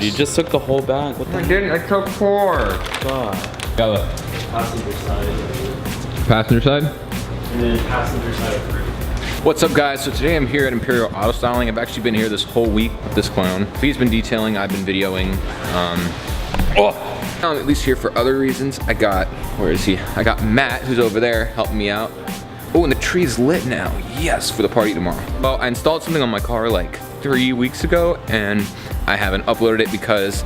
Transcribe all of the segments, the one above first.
You just took the whole bag. What the I didn't, I took 4. God. Got it. Passenger side. Passenger side? And then passenger side of 3. What's up, guys? So today I'm here at Imperial Auto Styling. I've actually been here this whole week with this clown. He's been detailing, I've been videoing. I'm at least here for other reasons. Where is he? I got Matt, who's over there, helping me out. Oh, and the tree's lit now. Yes, for the party tomorrow. Well, I installed something on my car like 3 weeks ago, and I haven't uploaded it because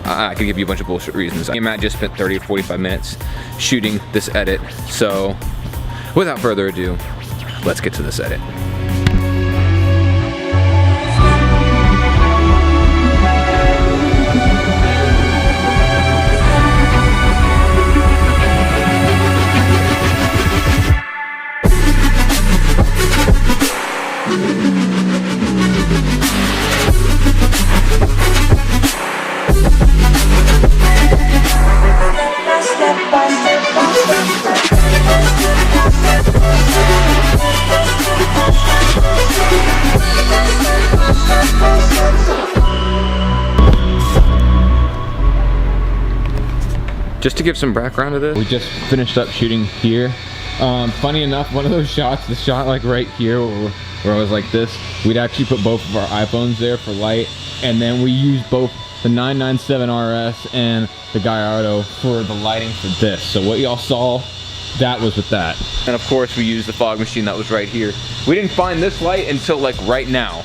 I could give you a bunch of bullshit reasons. Me and Matt just spent 30 or 45 minutes shooting this edit. So, without further ado, let's get to this edit. Just to give some background to this, we just finished up shooting here. Funny enough, one of those shots, the shot like right here where I was like this, we'd actually put both of our iPhones there for light, and then we used both the 997 RS and the Gallardo for the lighting for this. So what y'all saw, that was with that. And of course we used the fog machine that was right here. We didn't find this light until like right now.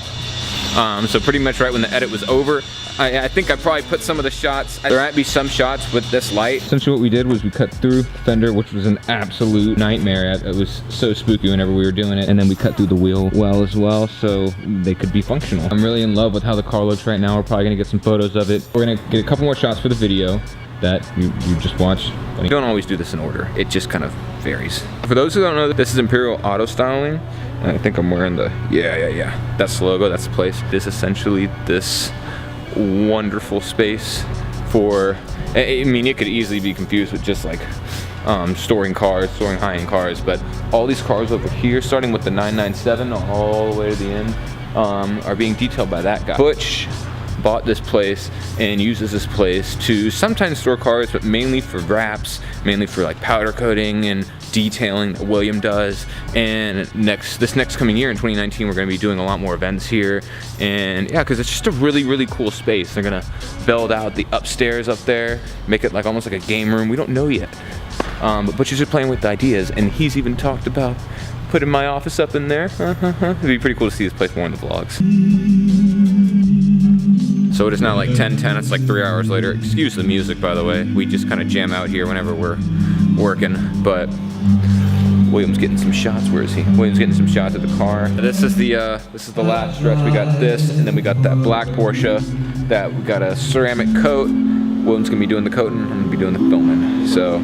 So pretty much right when the edit was over. I think I probably put some of the shots, there might be some shots with this light. Essentially what we did was we cut through the fender, which was an absolute nightmare. It was so spooky whenever we were doing it. And then we cut through the wheel well as well, so they could be functional. I'm really in love with how the car looks right now. We're probably gonna get some photos of it. We're gonna get a couple more shots for the video that you just watched. We don't always do this in order. It just kind of varies. For those who don't know, this is Imperial Auto Styling. I think I'm wearing the, yeah. That's the logo, that's the place. It is essentially this wonderful space for, I mean, it could easily be confused with just like storing high-end cars, but all these cars over here, starting with the 997 all the way to the end, are being detailed by that guy. Butch bought this place and uses this place to sometimes store cars, but mainly for wraps, mainly for like powder coating and detailing that William does. And this next coming year in 2019, we're going to be doing a lot more events here. And yeah, because it's just a really, really cool space. They're going to build out the upstairs up there, make it like almost like a game room. We don't know yet, but Butch is just playing with the ideas, and he's even talked about putting my office up in there. It'd be pretty cool to see this place more in the vlogs. So it is now like 10:10, it's like 3 hours later. Excuse the music, by the way. We just kind of jam out here whenever we're working, but William's getting some shots. Where is he? William's getting some shots of the car. This is the last stretch. We got this, and then we got that black Porsche that we got a ceramic coat. William's gonna be doing the coating, I'm gonna be doing the filming. So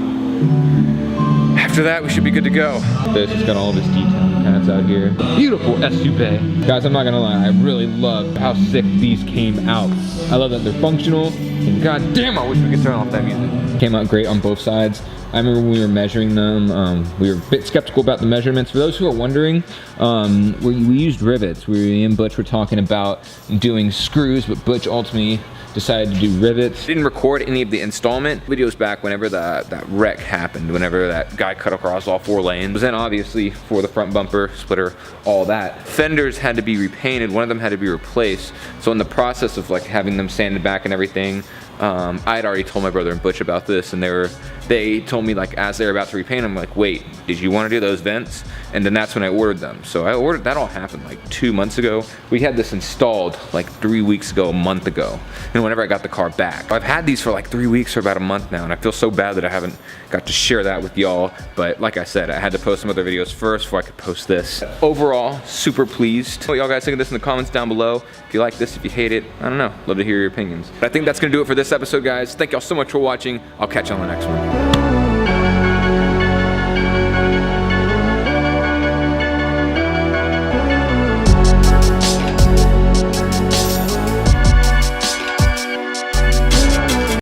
after that, we should be good to go. This has got all of his detailing pads out here. Beautiful SUV. Guys, I'm not gonna lie, I really love how sick these came out. I love that they're functional, and god damn, I wish we could turn off that music. Came out great on both sides. I remember when we were measuring them, we were a bit skeptical about the measurements. For those who are wondering, we used rivets. Me and Butch were talking about doing screws, but Butch ultimately decided to do rivets. Didn't record any of the installment videos back whenever that wreck happened, whenever that guy cut across all 4 lanes. But then obviously for the front bumper, splitter, all that. Fenders had to be repainted, one of them had to be replaced. So in the process of like having them sanded back and everything, I had already told my brother and Butch about this, and they told me like as they were about to repaint them, like, wait, did you want to do those vents? And then that's when I ordered them. So I ordered, that all happened like 2 months ago. We had this installed like 3 weeks ago, a month ago. And whenever I got the car back, I've had these for like 3 weeks or about a month now, and I feel so bad that I haven't got to share that with y'all. But like I said, I had to post some other videos first before I could post this. Overall, super pleased. What y'all guys think of this in the comments down below. If you like this, if you hate it, I don't know. Love to hear your opinions. But I think that's gonna do it for this episode, guys. Thank y'all so much for watching. I'll catch you on the next one.